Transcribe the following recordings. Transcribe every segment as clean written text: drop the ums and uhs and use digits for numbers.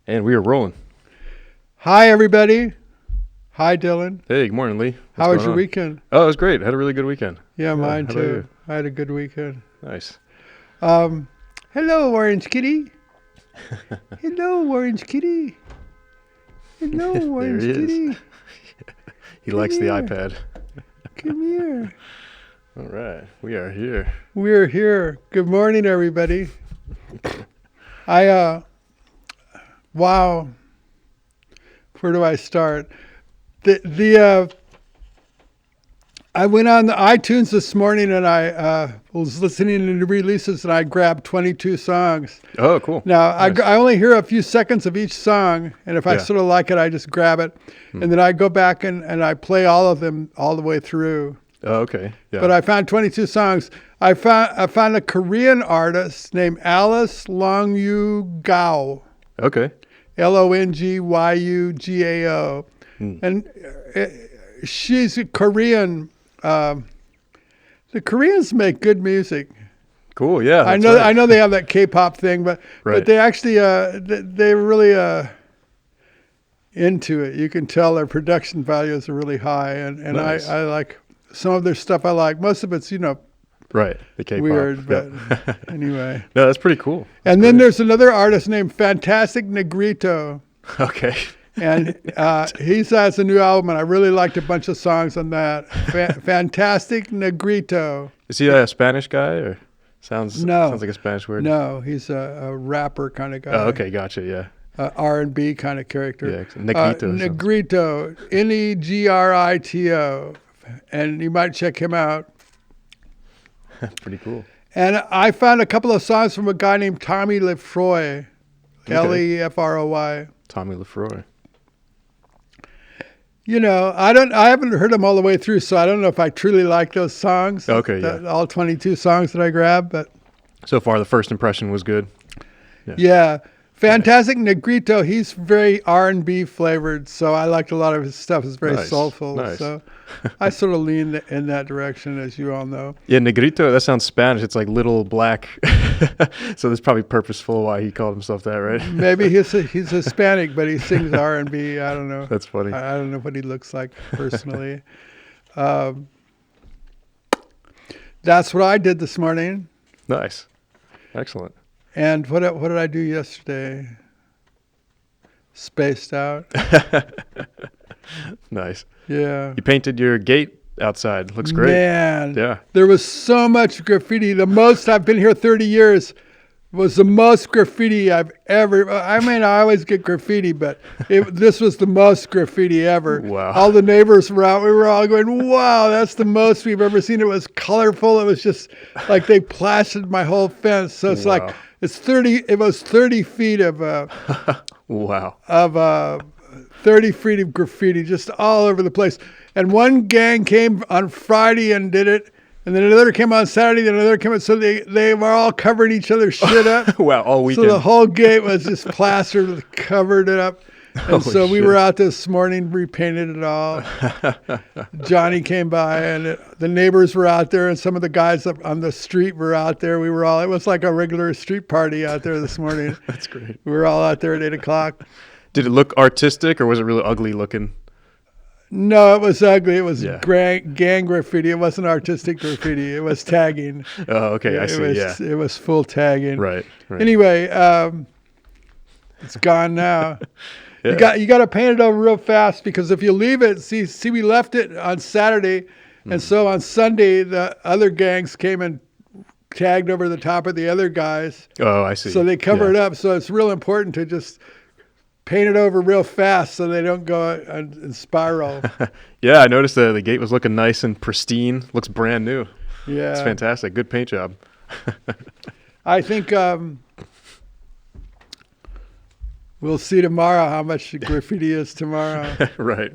And we are rolling. Hi, everybody. Hi, Dylan. Hey, good morning, Lee. How was your weekend? Oh, it was great. I had a really good weekend. Yeah, mine how about too. you? I had a good weekend. Nice. Hello, Orange Kitty. Hello, Orange Kitty. Hello, Orange There he is. Kitty. He likes the iPad. Come here. All right. We are here. We're here. Good morning, everybody. Wow. Where do I start? I went on the iTunes this morning and I was listening to the releases and I grabbed 22 songs. Oh, cool. Now, Nice. I only hear a few seconds of each song, and if I sort of like it, I just grab it. And then I go back and I play all of them all the way through. Oh, okay. Yeah. But I found 22 songs. I found a Korean artist named Alice Longyu Gao. Okay. Longyugao. And she's a Korean. The Koreans make good music. Cool. Yeah. I that's know. right. I know they have that K-pop thing, but Right. they actually they're really into it. You can tell their production values are really high, and Nice. I like some of their stuff. I like most of it's Right. The K-pop. weird, but Yeah. anyway. No, that's pretty cool. And then there's another artist named Fantastic Negrito. Okay. And he has a new album, and I really liked a bunch of songs on that. Fantastic Negrito. Is he a Spanish guy or sounds like a Spanish word? No, he's a rapper kind of guy. Oh, okay. Gotcha. Yeah. R&B kind of character. Yeah. Negrito. Negrito. Negrito. And you might check him out. Pretty cool. And I found a couple of songs from a guy named Tommy LeFroy. Okay. LeFroy. Tommy LeFroy. I haven't heard them all the way through, so I don't know if I truly like those songs. Okay, yeah. All 22 songs that I grabbed, but So far, the first impression was good. yeah. Fantastic Negrito, he's very R&B flavored, so I liked a lot of his stuff. It's very Nice, soulful, nice. so I sort of lean in that direction, as you all know. Yeah, Negrito, that sounds Spanish. It's like little black. So that's probably purposeful why he called himself that, right? Maybe he's Hispanic, but he sings R&B. I don't know. That's funny. I don't know what he looks like personally. That's what I did this morning. Nice. Excellent. And what did I do yesterday? Spaced out. Nice. Yeah. You painted your gate outside. Looks great. Man. Yeah. There was so much graffiti. The most, I've been here 30 years, was the most graffiti I've ever. I mean, I always get graffiti, but this was the most graffiti ever. Wow. All the neighbors were out. We were all going, wow, that's the most we've ever seen. It was colorful. It was just like they plastered my whole fence. So it's Wow. like, it was 30 feet of Wow. 30 feet of graffiti just all over the place. And one gang came on Friday and did it, and then another came on Saturday, and another came on. So they were all covering each other's shit up. Wow. All So weekend. the whole gate was just plastered, covered it up. And Holy so we shit. were out this morning, repainted it all. Johnny came by, and the neighbors were out there, and some of the guys up on the street were out there. It was like a regular street party out there this morning. That's great. We were all out there at 8 o'clock. Did it look artistic or was it really ugly looking? No, it was ugly. It was Yeah. gang graffiti. It wasn't artistic graffiti. It was tagging. Oh, okay. I see. It was full tagging. Right. Anyway, it's gone now. Yeah. You got to paint it over real fast, because if you leave it, see, we left it on Saturday, and so on Sunday the other gangs came and tagged over the top of the other guys. Oh, I see. So they cover Yeah. it up. So it's real important to just paint it over real fast so they don't go and spiral. Yeah, I noticed the gate was looking nice and pristine. Looks brand new. Yeah. It's fantastic. Good paint job. I think we'll see tomorrow how much graffiti is tomorrow. Right.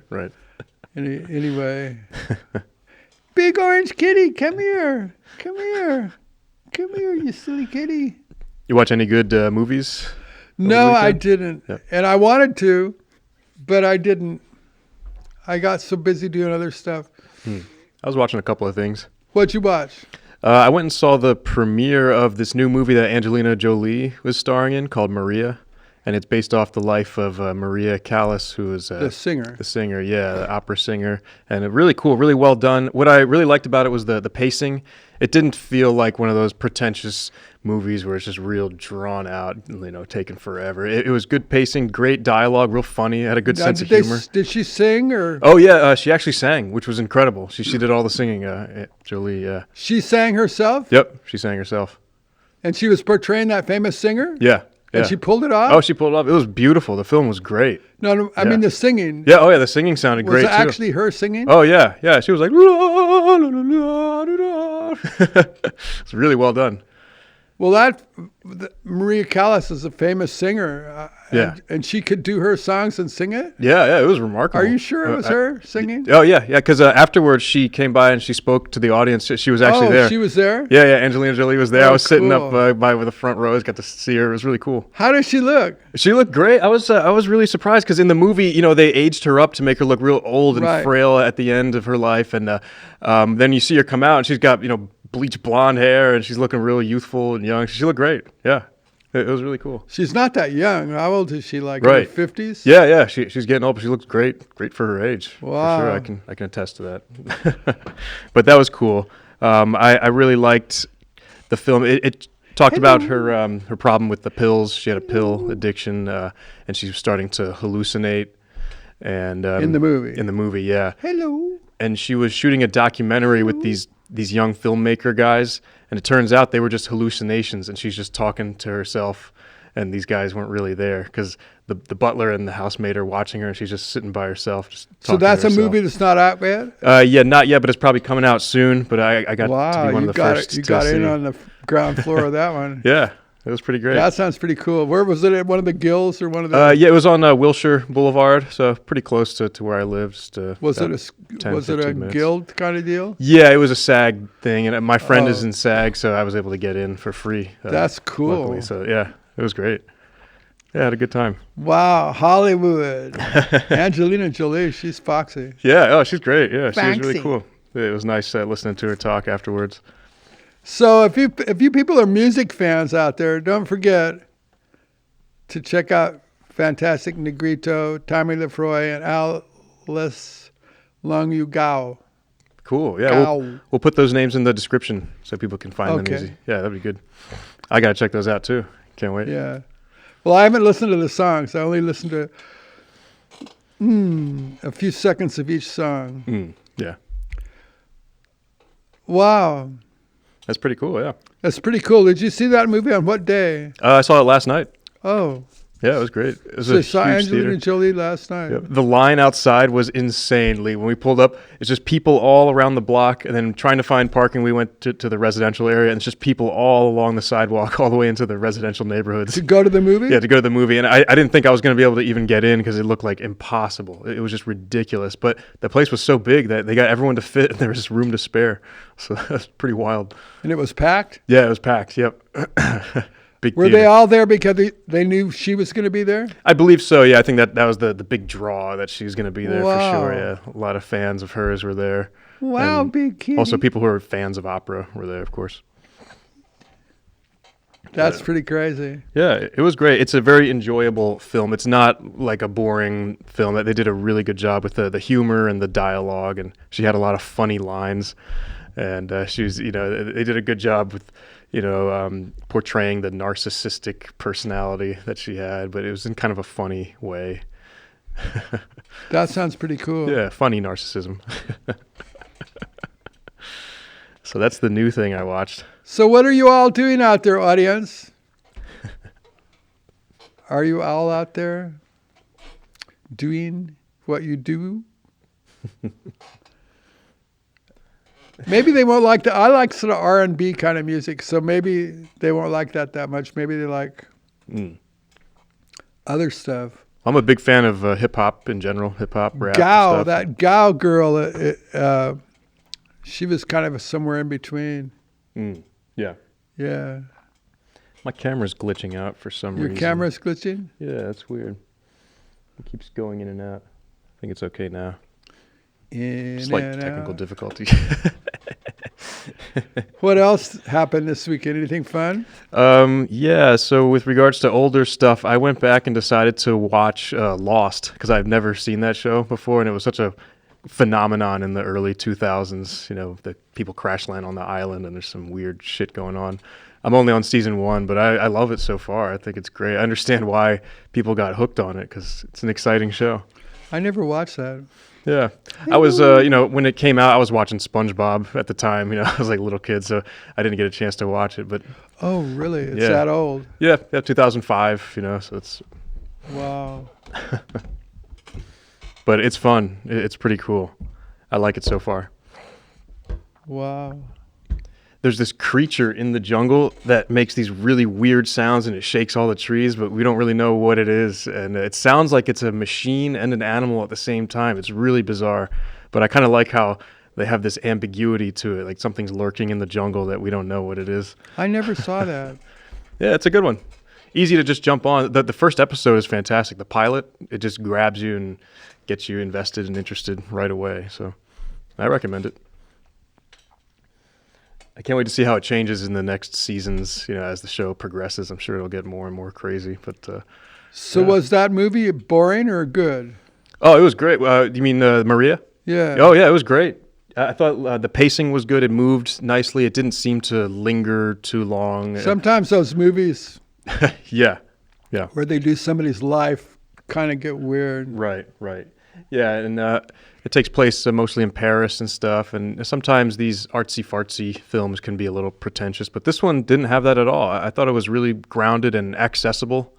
Anyway. Big orange kitty, come here. Come here, you silly kitty. You watch any good movies? No, weekend? I didn't. Yeah. And I wanted to, but I didn't. I got so busy doing other stuff. I was watching a couple of things. What'd you watch? I went and saw the premiere of this new movie that Angelina Jolie was starring in called Maria. and it's based off the life of Maria Callas, who is The singer. the singer, yeah, the opera singer, and really cool, really well done. What I really liked about it was the pacing. It didn't feel like one of those pretentious movies where it's just real drawn out, taking forever. It was good pacing, great dialogue, real funny, had a good sense of humor. Did she sing or? Oh yeah, she actually sang, which was incredible. She did all the singing, Jolie. She sang herself? Yep, she sang herself. And she was portraying that famous singer? Yeah. And she pulled it off? Oh, she pulled it off. It was beautiful. The film was great. No, I mean the singing. Yeah, oh yeah, the singing sounded great Was it too. actually her singing? Oh yeah, yeah. She was like, it's really well done. Well, Maria Callas is a famous singer. Yeah. And she could do her songs and sing it? Yeah, it was remarkable. Are you sure it was her singing? Oh yeah, because afterwards she came by and she spoke to the audience. She was actually there. She was there? Yeah, Angelina Jolie was there. Oh, I was sitting cool. up by the front rows, got to see her. It was really cool. How does she look? She looked great. I was really surprised because in the movie, they aged her up to make her look real old and frail at the end of her life, and then you see her come out and she's got bleach blonde hair and she's looking really youthful and young. She looked great. Yeah, it was really cool. She's not that young. How old is she? Like right. in her 50s? Yeah. She's getting old, but she looks great for her age. Wow. For sure, I can attest to that. But that was cool. I really liked the film. It talked about her problem with the pills. She had a pill addiction, and she was starting to hallucinate. And in the movie. In the movie, yeah. Hello. And she was shooting a documentary with these young filmmaker guys, and it turns out they were just hallucinations, and she's just talking to herself, and these guys weren't really there because the butler and the housemaid are watching her, and she's just sitting by herself. Just so that's a movie that's not out yet? Yeah, not yet, but it's probably coming out soon. But I got to be one of the first. You got in on the ground floor of that one. Yeah. It was pretty great. That sounds pretty cool. Where was it? At one of the Gills or one of the? Yeah, it was on Wilshire Boulevard, so pretty close to where I lived. Was it a guild kind of deal? Yeah, it was a SAG thing, and my friend is in SAG, so I was able to get in for free. That's cool. Luckily. So yeah, it was great. Yeah, I had a good time. Wow, Hollywood. Angelina Jolie, she's foxy. Yeah, oh, she's great. Yeah, Fancy. she was really cool. It was nice listening to her talk afterwards. So if you people are music fans out there, don't forget to check out Fantastic Negrito, Tommy LeFroy, and Alice Longyu Gao. Cool. Yeah, we'll put those names in the description so people can find them easy. Yeah, that'd be good. I gotta check those out too. Can't wait. Yeah. Well, I haven't listened to the songs. I only listened to a few seconds of each song. Yeah. Wow. That's pretty cool, yeah. That's pretty cool. Did you see that movie on what day? I saw it last night. Oh. Yeah, it was great. It was So a saw huge Angelina theater. Jolie last night. Yep. The line outside was insane, Lee. When we pulled up, it's just people all around the block, and then trying to find parking, we went to the residential area, and it's just people all along the sidewalk, all the way into the residential neighborhoods. To go to the movie? Yeah, to go to the movie. And I didn't think I was going to be able to even get in because it looked like impossible. It was just ridiculous. But the place was so big that they got everyone to fit, and there was just room to spare. So that's pretty wild. And it was packed? Yeah, it was packed. Yep. Big Were theater. they all there because they knew she was going to be there? I believe so. Yeah, I think that was the big draw, that she's going to be there for sure. Wow. Yeah, a lot of fans of hers were there. Wow, And big kitty. also people who are fans of opera were there, of course. That's pretty crazy. Yeah, it was great. It's a very enjoyable film. It's not like a boring film. They did a really good job with the humor and the dialogue, and she had a lot of funny lines. And she was, they did a good job with, portraying the narcissistic personality that she had, but it was in kind of a funny way. That sounds pretty cool. Yeah, funny narcissism. So that's the new thing I watched. So what are you all doing out there, audience? Are you all out there doing what you do? Maybe they won't like I like sort of R&B kind of music, so maybe they won't like that much. Maybe they like other stuff. I'm a big fan of hip-hop in general, hip-hop, rap Gao, stuff. that Gao girl, she was kind of somewhere in between. Yeah. Yeah. My camera's glitching out for some reason. Your camera's glitching? Yeah, that's weird. It keeps going in and out. I think it's okay now. In Slight and technical out. difficulty. What else happened this weekend? Anything fun? Yeah, so with regards to older stuff, I went back and decided to watch Lost because I've never seen that show before, and it was such a phenomenon in the early 2000s. You know, the people crash land on the island, and there's some weird shit going on. I'm only on season 1, but I love it so far. I think it's great. I understand why people got hooked on it because it's an exciting show. I never watched that. Yeah. I was, when it came out, I was watching SpongeBob at the time. I was like a little kid, so I didn't get a chance to watch it. But Oh, really? It's Yeah. that old? yeah, 2005, so it's, Wow. but it's fun. It's pretty cool. I like it so far. Wow. There's this creature in the jungle that makes these really weird sounds and it shakes all the trees, but we don't really know what it is. And it sounds like it's a machine and an animal at the same time. It's really bizarre. But I kind of like how they have this ambiguity to it, like something's lurking in the jungle that we don't know what it is. I never saw that. Yeah, it's a good one. Easy to just jump on. The first episode is fantastic. The pilot, it just grabs you and gets you invested and interested right away. So I recommend it. I can't wait to see how it changes in the next seasons, as the show progresses. I'm sure it'll get more and more crazy. But So Yeah. was that movie boring or good? oh, it was great. You mean Maria? Yeah. Oh, yeah, it was great. I thought the pacing was good. It moved nicely. It didn't seem to linger too long. Sometimes those movies Yeah. where they do somebody's life kind of get weird. Right. Yeah, and it takes place mostly in Paris and stuff. And sometimes these artsy-fartsy films can be a little pretentious, but this one didn't have that at all. I thought it was really grounded and accessible.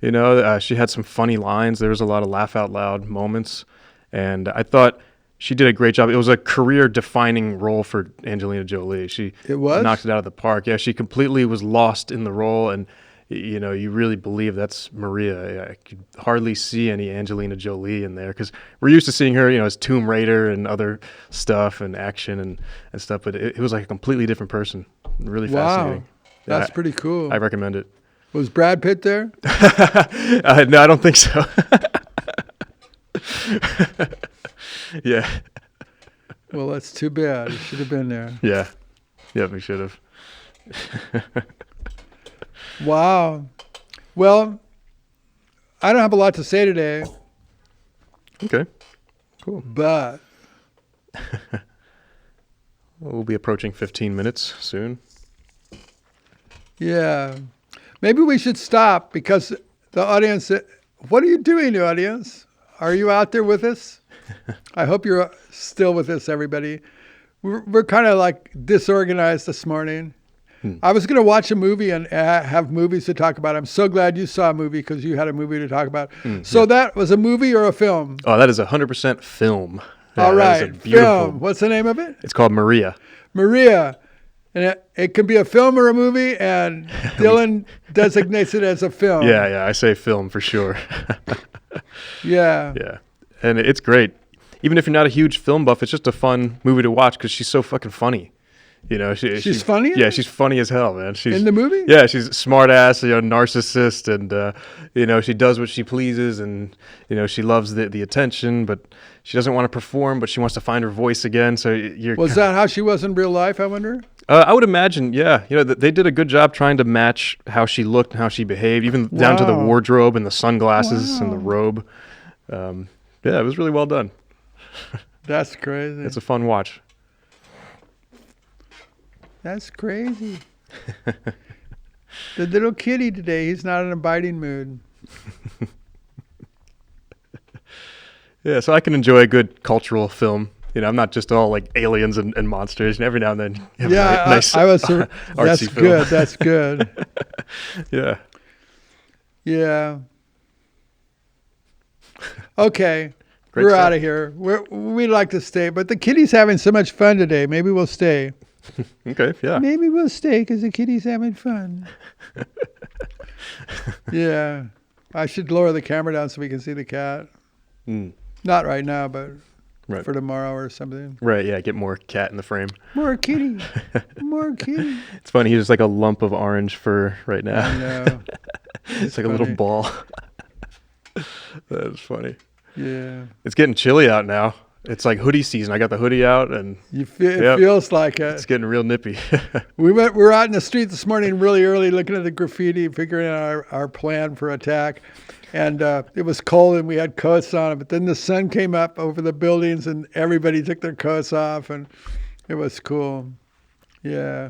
She had some funny lines. There was a lot of laugh-out-loud moments, and I thought she did a great job. It was a career-defining role for Angelina Jolie. She It was? knocked it out of the park. Yeah, she completely was lost in the role, and you really believe that's Maria. I could hardly see any Angelina Jolie in there because we're used to seeing her, as Tomb Raider and other stuff and action and stuff, but it was like a completely different person. Really fascinating. Wow. That's Yeah, pretty cool. I recommend it. Was Brad Pitt there? No, I don't think so. Yeah. Well, that's too bad. He should have been there. Yeah. Yeah, we should have. Wow. Well, I don't have a lot to say today, Okay. Cool. but We'll be approaching 15 minutes soon. yeah, maybe we should stop because the audience, what are you doing, audience? Are you out there with us? I hope you're still with us, everybody. We're kind of like disorganized this morning. I was going to watch a movie and have movies to talk about. I'm so glad you saw a movie because you had a movie to talk about. So that was a movie or a film? Oh, that is 100% film. Yeah, All that is a right, beautiful. film. What's the name of it? It's called Maria. Maria. And it can be a film or a movie, and Dylan designates it as a film. Yeah, I say film for sure. Yeah. Yeah, and it's great. Even if you're not a huge film buff, it's just a fun movie to watch because she's so fucking funny. She's funny in Yeah, it? she's funny as hell, man. She's In the movie? Yeah, she's a smart ass, narcissist, and she does what she pleases, and she loves the attention, but she doesn't want to perform, but she wants to find her voice again. So Was that how she was in real life, I wonder? I would imagine, yeah. They did a good job trying to match how she looked and how she behaved, even down to the Wow. wardrobe and the sunglasses and the Wow. robe. Yeah, it was really well done. That's crazy. It's a fun watch. That's crazy. The little kitty today, he's not in a biting mood. Yeah, so I can enjoy a good cultural film. I'm not just all like aliens and monsters. And every now and then, you have Yeah, a nice I was. artsy That's film. good. That's good. Yeah. Yeah. Okay. Great We're stuff. out of here. We'd like to stay, but the kitty's having so much fun today. Maybe we'll stay. Okay. Yeah. Maybe we'll stay because the kitty's having fun. Yeah. I should lower the camera down so we can see the cat. Mm. Not right now, but Right. for tomorrow or something. Right. Yeah. Get more cat in the frame. More kitty. More kitty. It's funny. He's just like a lump of orange fur right I now. know. It's like a little funny. ball. That's funny. Yeah. It's getting chilly out now. It's like hoodie season. I got the hoodie out, and It feels like it. It's getting real nippy. We were out in the street this morning really early looking at the graffiti, figuring out our plan for attack. And it was cold and we had coats on. But then the sun came up over the buildings and everybody took their coats off. And it was cool. Yeah.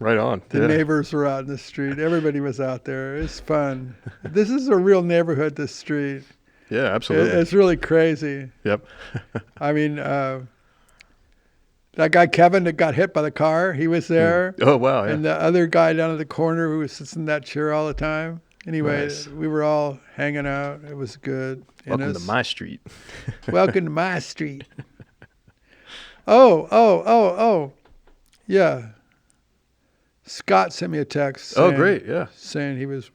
Right on. The neighbors were out in the street. Everybody was out there. It's fun. This is a real neighborhood, this street. Yeah, absolutely. It's really crazy. Yep. I mean, that guy Kevin that got hit by the car, he was there. Oh, wow. Yeah. And the other guy down at the corner who sits in that chair all the time. Anyway, Nice. We were all hanging out. It was good. Welcome to my street. Welcome to my street. Oh. Yeah. Scott sent me a text. Saying, Great. Yeah. Saying he was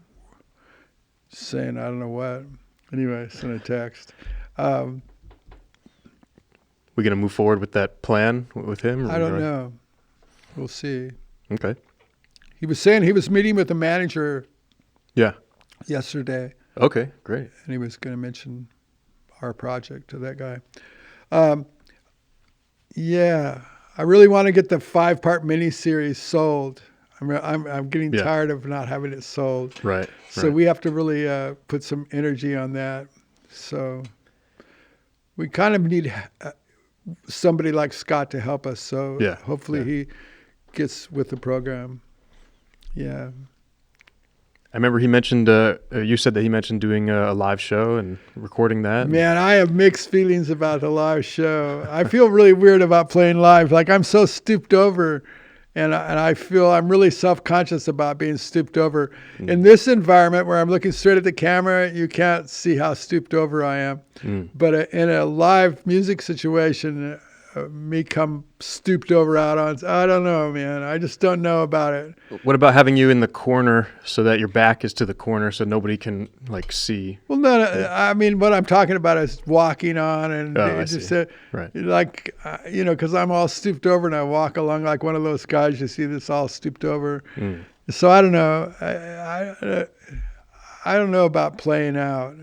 saying I don't know what. Anyway, sent a text. We going to move forward with that plan with him? I don't know. We'll see. Okay. He was saying he was meeting with the manager Yeah. yesterday, Okay, great. and he was going to mention our project to that guy. Yeah, I really want to get the 5-part miniseries sold. I'm getting tired of not having it sold. Right. So we have to really put some energy on that. So we kind of need somebody like Scott to help us. So hopefully he gets with the program. Yeah. I remember he mentioned, you said that he mentioned doing a live show and recording that. Man, I have mixed feelings about the live show. I feel really weird about playing live. Like I'm so stooped over, and I feel I'm really self-conscious about being stooped over. In this environment where I'm looking straight at the camera, you can't see how stooped over I am. But in a live music situation, me come stooped over out on, I don't know, man. I just don't know about it. What about having you in the corner so that your back is to the corner so nobody can like see? Well, no, I mean, what I'm talking about is walking on and Right. like, because I'm all stooped over and I walk along like one of those guys you see that's all stooped over. So I don't know. I don't know about playing out.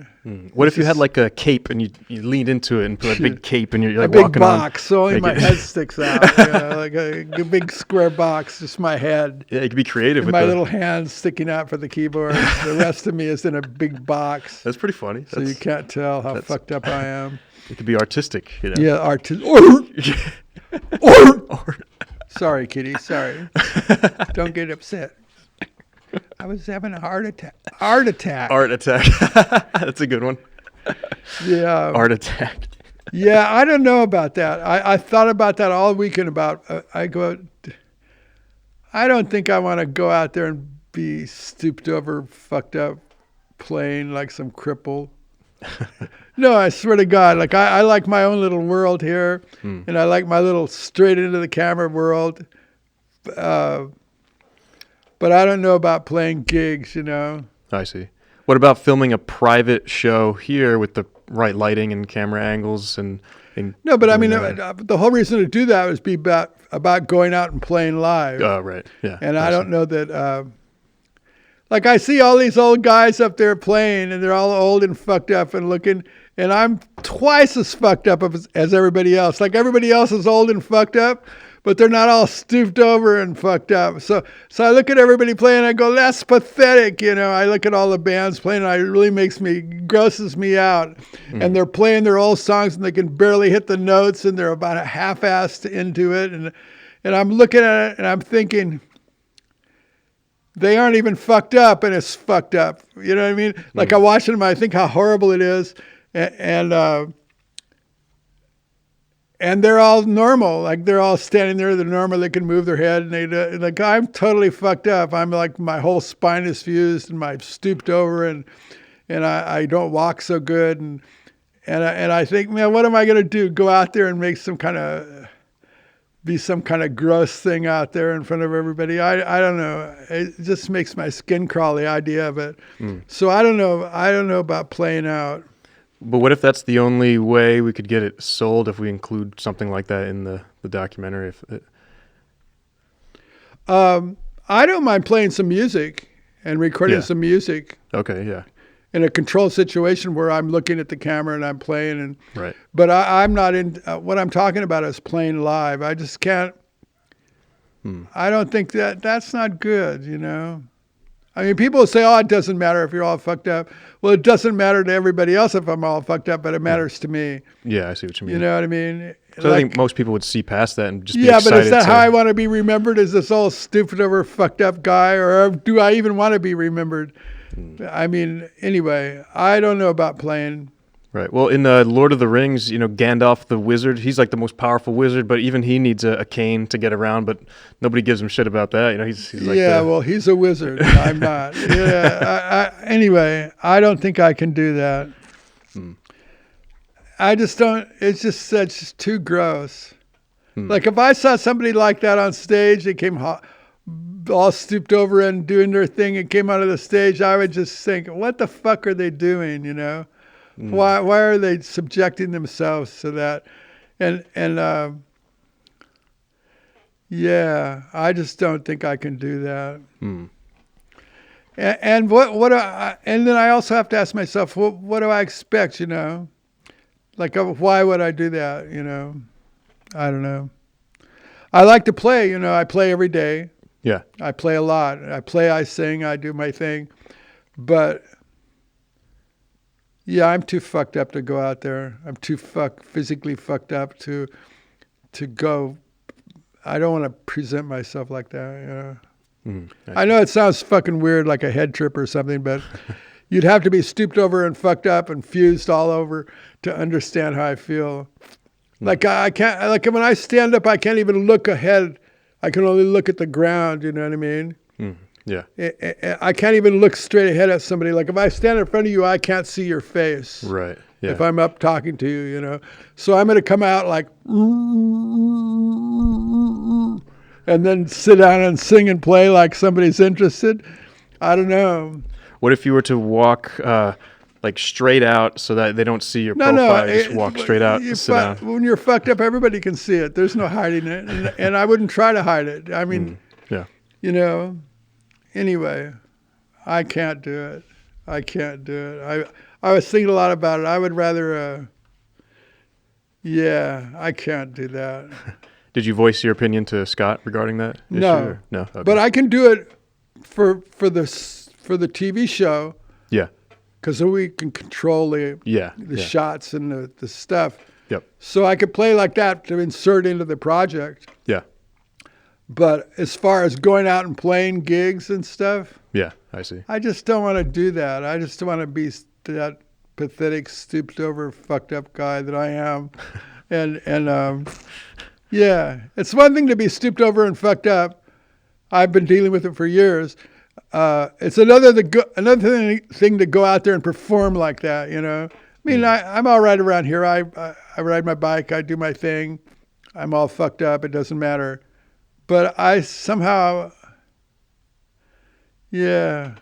What if you had like a cape and you leaned into it and put a big cape and you're like a big walking box, on? so only my head sticks out, like a big square box, just my head. Yeah, you could be creative and with my little hands sticking out for the keyboard. The rest of me is in a big box. That's pretty funny. So you can't tell how fucked up I am. It could be artistic, you know. Yeah, Sorry, Kitty. Sorry. Don't get upset. I was having a heart attack. Art attack. That's a good one. Yeah. Art attack. Yeah, I don't know about that. I thought about that all weekend I don't think I want to go out there and be stooped over, fucked up, playing like some cripple. No, I swear to God, like I like my own little world here, and I like my little straight into the camera world. But I don't know about playing gigs, you know. I see. What about filming a private show here with the right lighting and camera angles and no, but I mean, the whole reason to do that was be about going out and playing live. Oh, right. Yeah. And I don't know that. Like I see all these old guys up there playing, and they're all old and fucked up and looking, and I'm twice as fucked up as everybody else. Like everybody else is old and fucked up, but they're not all stooped over and fucked up. So I look at everybody playing, and I go, that's pathetic. You know, I look at all the bands playing, and it really grosses me out. And they're playing their old songs, and they can barely hit the notes, and they're about a half-assed into it. And I'm looking at it, and I'm thinking, they aren't even fucked up, and it's fucked up. You know what I mean? Like I watch them, I think how horrible it is, and they're all normal. Like they're all standing there. They're normal. They can move their head, and like I'm totally fucked up. I'm like my whole spine is fused, and I'm stooped over, and I don't walk so good, and I think, man, what am I gonna do? Go out there and make be some kind of gross thing out there in front of everybody. I don't know. It just makes my skin crawl, the idea of it. So I don't know. I don't know about playing out. But what if that's the only way we could get it sold, if we include something like that in the documentary? I don't mind playing some music and recording some music. Okay, yeah. in a controlled situation where I'm looking at the camera and I'm playing. And Right. but I'm not in. What I'm talking about is playing live. I just can't. I don't think that's not good. I mean, people say, "Oh, it doesn't matter if you're all fucked up." Well, it doesn't matter to everybody else if I'm all fucked up, but it matters to me. Yeah, I see what you mean. You know what I mean? So I think most people would see past that and just be Yeah, excited. but is that how I want to be remembered? As this all stupid over fucked up guy, or do I even want to be remembered? I mean, anyway, I don't know about playing. Right. Well, in Lord of the Rings, Gandalf the wizard, he's like the most powerful wizard, but even he needs a cane to get around, but nobody gives him shit about that. He's like well, he's a wizard. I'm not. Yeah. Anyway, I don't think I can do that. I just don't. It's just too gross. Like if I saw somebody like that on stage, they came all stooped over and doing their thing and came out of the stage, I would just think, what the fuck are they doing? Why are they subjecting themselves to that? And yeah, I just don't think I can do that. And and then I also have to ask myself, what do I expect? Like why would I do that? I don't know. I like to play. I play every day. Yeah. I play a lot. I sing, I do my thing. But yeah, I'm too fucked up to go out there. I'm too physically fucked up to go. I don't want to present myself like that. I know it sounds fucking weird, like a head trip or something, but you'd have to be stooped over and fucked up and fused all over to understand how I feel. Like I can't. Like when I stand up, I can't even look ahead. I can only look at the ground. You know what I mean? Yeah. I can't even look straight ahead at somebody. Like if I stand in front of you, I can't see your face. Right. Yeah. If I'm up talking to you, So I'm going to come out like, and then sit down and sing and play like somebody's interested. I don't know. What if you were to walk like straight out so that they don't see your profile? You just walk straight out and sit down. When you're fucked up, everybody can see it. There's no hiding it. And I wouldn't try to hide it. I mean, yeah. Anyway, I can't do it. I can't do it. I was thinking a lot about it. I would rather, I can't do that. Did you voice your opinion to Scott regarding that issue? No. No? Okay. But I can do it for the TV show. Yeah. Because we can control the shots and the stuff. Yep. So I could play like that to insert into the project. Yeah. But as far as going out and playing gigs and stuff, yeah, I see. I just don't want to do that. I just want to be that pathetic, stooped over, fucked up guy that I am. Yeah, it's one thing to be stooped over and fucked up. I've been dealing with it for years. It's another thing to go out there and perform like that. I mean, I'm all right around here. I ride my bike. I do my thing. I'm all fucked up. It doesn't matter. But I somehow, yeah.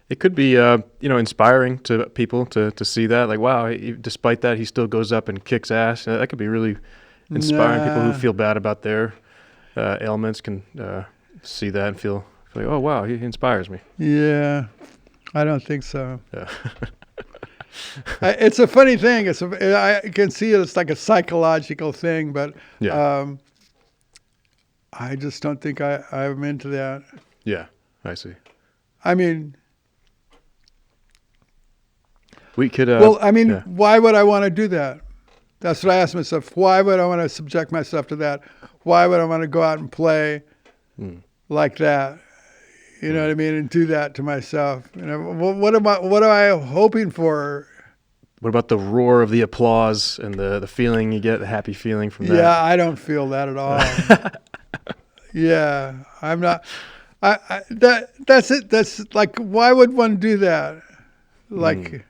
It could be, inspiring to people to see that. Like, wow, despite that, he still goes up and kicks ass. That could be really inspiring. People who feel bad about their ailments can see that and feel like, oh, wow, he inspires me. Yeah, I don't think so. Yeah. It's a funny thing. I can see it's like a psychological thing, but I just don't think I'm into that. Yeah, I see. I mean, we could. Why would I want to do that? That's what I ask myself. Why would I want to subject myself to that? Why would I want to go out and play like that? You know what I mean? And do that to myself. What am I hoping for? What about the roar of the applause and the feeling you get, the happy feeling from that? Yeah, I don't feel that at all. Yeah, I'm not. That's it. That's like, why would one do that? Like,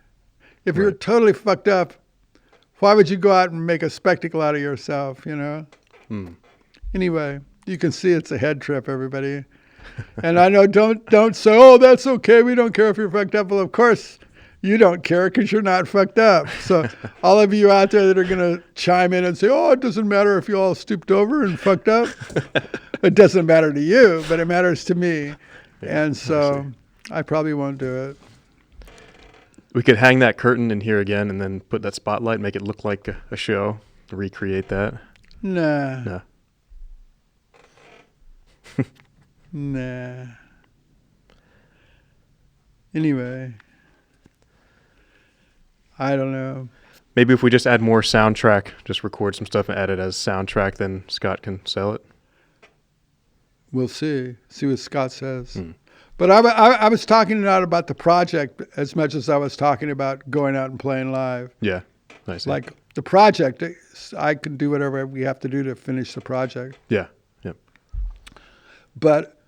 if you're totally fucked up, why would you go out and make a spectacle out of yourself? Anyway, you can see it's a head trip, everybody. And I know, don't say, oh, that's okay. We don't care if you're fucked up. Well, of course you don't care because you're not fucked up. So all of you out there that are going to chime in and say, oh, it doesn't matter if you all stooped over and fucked up. It doesn't matter to you, but it matters to me. Yeah, and so I probably won't do it. We could hang that curtain in here again and then put that spotlight, make it look like a show, recreate that. Nah. No. Nah. Anyway, I don't know. Maybe if we just add more soundtrack, just record some stuff and add it as soundtrack, then Scott can sell it. We'll see. See what Scott says. But I was talking not about the project as much as I was talking about going out and playing live. Yeah, I see. Like the project, I can do whatever we have to do to finish the project. Yeah. But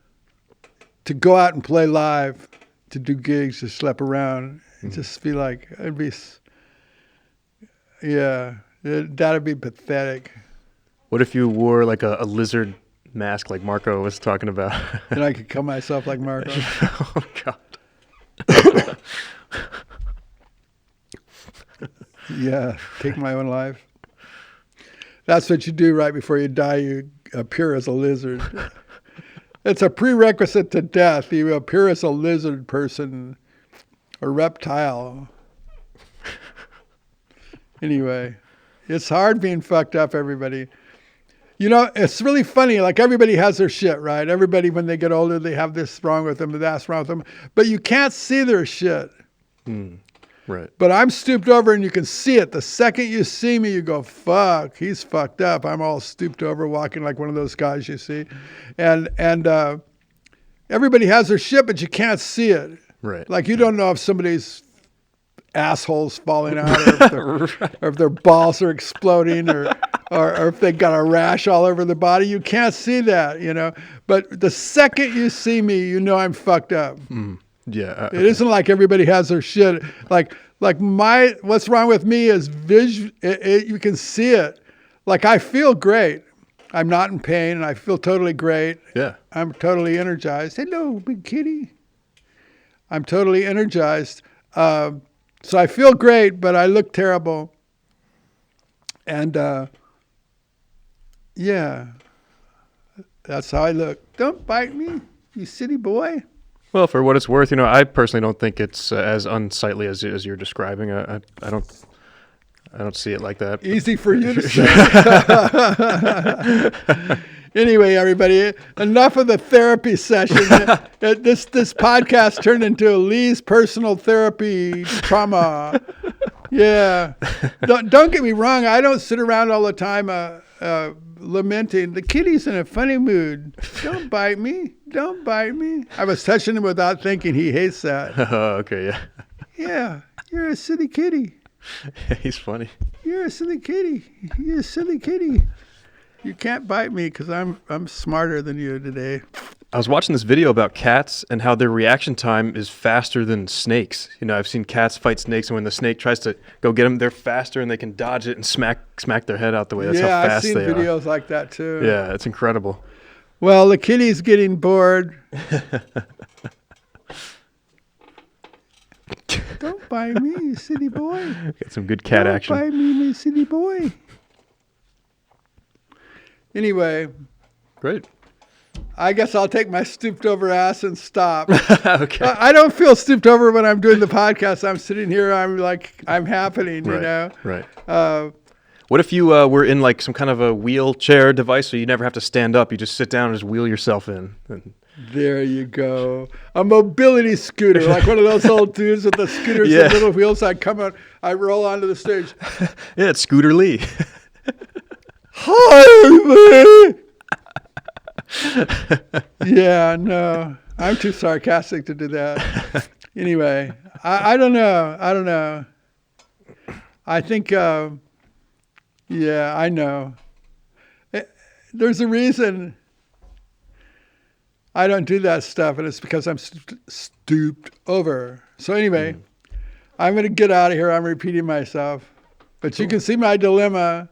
to go out and play live, to do gigs, to schlep around, and just be like, it'd be, that'd be pathetic. What if you wore like a lizard mask like Marco was talking about? And I could kill myself like Marco. Oh, God. Yeah, take my own life. That's what you do right before you die. You appear as a lizard. It's a prerequisite to death. You appear as a lizard person, a reptile. Anyway, it's hard being fucked up, everybody. You know, it's really funny. Like, everybody has their shit, right? Everybody, when they get older, they have this wrong with them, that's wrong with them. But you can't see their shit. Right. But I'm stooped over and you can see it. The second you see me, you go, fuck, he's fucked up. I'm all stooped over, walking like one of those guys you see. And everybody has their shit, but you can't see it. Right. Like, you don't know if somebody's asshole's falling out or if their balls are exploding or if they got a rash all over their body. You can't see that, you know. But the second you see me, you know I'm fucked up. Yeah. It isn't like everybody has their shit. Like what's wrong with me is you can see it. Like, I feel great. I'm not in pain and I feel totally great. Yeah. I'm totally energized. Hello, big kitty. I'm totally energized. So I feel great, but I look terrible. And yeah, that's how I look. Don't bite me, you city boy. Well, for what it's worth, you know, I personally don't think it's as unsightly as you're describing. I don't see it like that. Easy for you to say. Anyway, everybody, enough of the therapy session. This podcast turned into Lee's personal therapy trauma. Yeah. Don't get me wrong. I don't sit around all the time lamenting, the kitty's in a funny mood. Don't bite me. Don't bite me. I was touching him without thinking he hates that. Oh, okay, yeah. Yeah, you're a silly kitty. He's funny. You're a silly kitty. You're a silly kitty. You can't bite me because I'm smarter than you today. I was watching this video about cats and how their reaction time is faster than snakes. You know, I've seen cats fight snakes, and when the snake tries to go get them, they're faster and they can dodge it and smack their head out the way. That's how fast they are. Yeah, I've seen videos like that too. Yeah, it's incredible. Well, the kitty's getting bored. Don't bite me, you silly boy. Got some good cat action. Don't bite me, you silly boy. Anyway. Great. I guess I'll take my stooped over ass and stop. Okay. I don't feel stooped over when I'm doing the podcast. I'm sitting here. I'm like, I'm happening, you know? Right. What if you were in like some kind of a wheelchair device so you never have to stand up? You just sit down and just wheel yourself in. There you go. A mobility scooter, like one of those old dudes with the scooters with little wheels. I come out, I roll onto the stage. Yeah, it's Scooter Lee. Hi, man. Yeah, no, I'm too sarcastic to do that. Anyway, I don't know. I think, yeah, I know. There's a reason I don't do that stuff, and it's because I'm stooped over. So anyway, I'm going to get out of here. I'm repeating myself, but you can see my dilemma.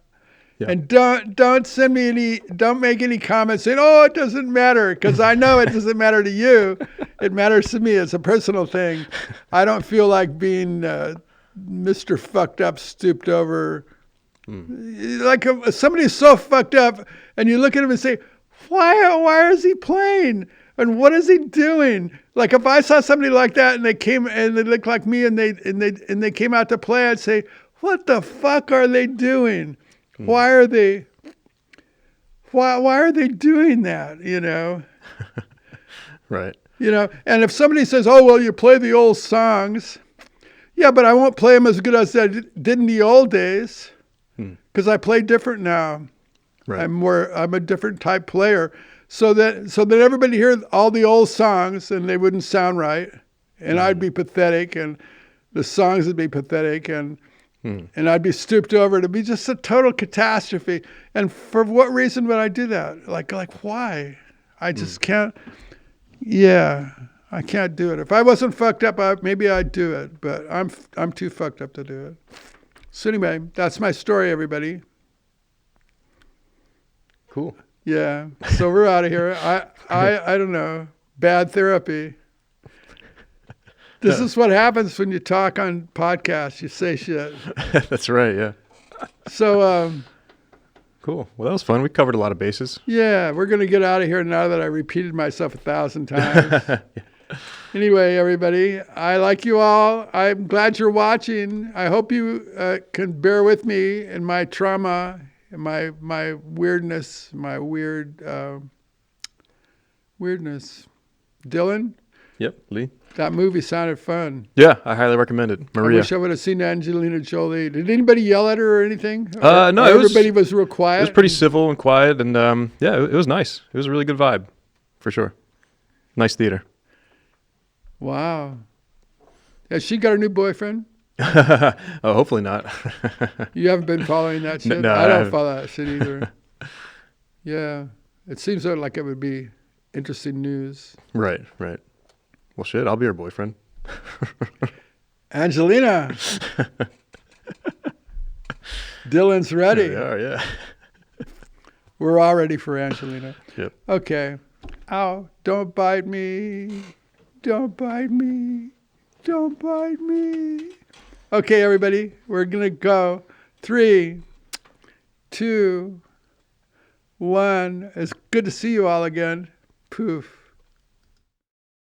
Yeah. And don't send me don't make any comments saying, oh, it doesn't matter, because I know it doesn't matter to you. It matters to me. It's a personal thing. I don't feel like being Mr. Fucked Up, stooped over. Like somebody's so fucked up, and you look at him and say, why is he playing? And what is he doing? Like if I saw somebody like that and they came and they looked like me and they came out to play, I'd say, what the fuck are they doing? Why are they doing that? You know? Right. You know, and if somebody says, oh, well, you play the old songs. Yeah, but I won't play them as good as I did in the old days because I play different now. Right. I'm a different type player. So that everybody heard all the old songs and they wouldn't sound right. And I'd be pathetic and the songs would be pathetic and I'd be stooped over. It'd be just a total catastrophe. And for what reason would I do that? Like why? I just can't. Yeah, I can't do it. If I wasn't fucked up, maybe I'd do it. But I'm too fucked up to do it. So anyway, that's my story, everybody. Cool. Yeah. So we're out of here. I don't know. Bad therapy. This is what happens when you talk on podcasts. You say shit. That's right. Yeah. So. Cool. Well, that was fun. We covered a lot of bases. Yeah, we're going to get out of here now that I repeated myself 1,000 times. Anyway, everybody, I like you all. I'm glad you're watching. I hope you can bear with me in my trauma, and my weirdness, my weirdness. Dylan? Yep, Lee. That movie sounded fun. Yeah, I highly recommend it. Maria. I wish I would have seen Angelina Jolie. Did anybody yell at her or anything? No, everybody was real quiet. It was pretty civil and quiet, and yeah, it was nice. It was a really good vibe, for sure. Nice theater. Wow. Has she got a new boyfriend? Oh, hopefully not. You haven't been following that shit? No, I don't haven't. follow that shit either. Yeah. It seems like it would be interesting news. Right. Well, shit, I'll be her boyfriend. Angelina. Dylan's ready. There we are, yeah. We're all ready for Angelina. Yep. Okay. Ow, don't bite me. Don't bite me. Don't bite me. Okay, everybody, we're going to go. 3, 2, 1. It's good to see you all again. Poof.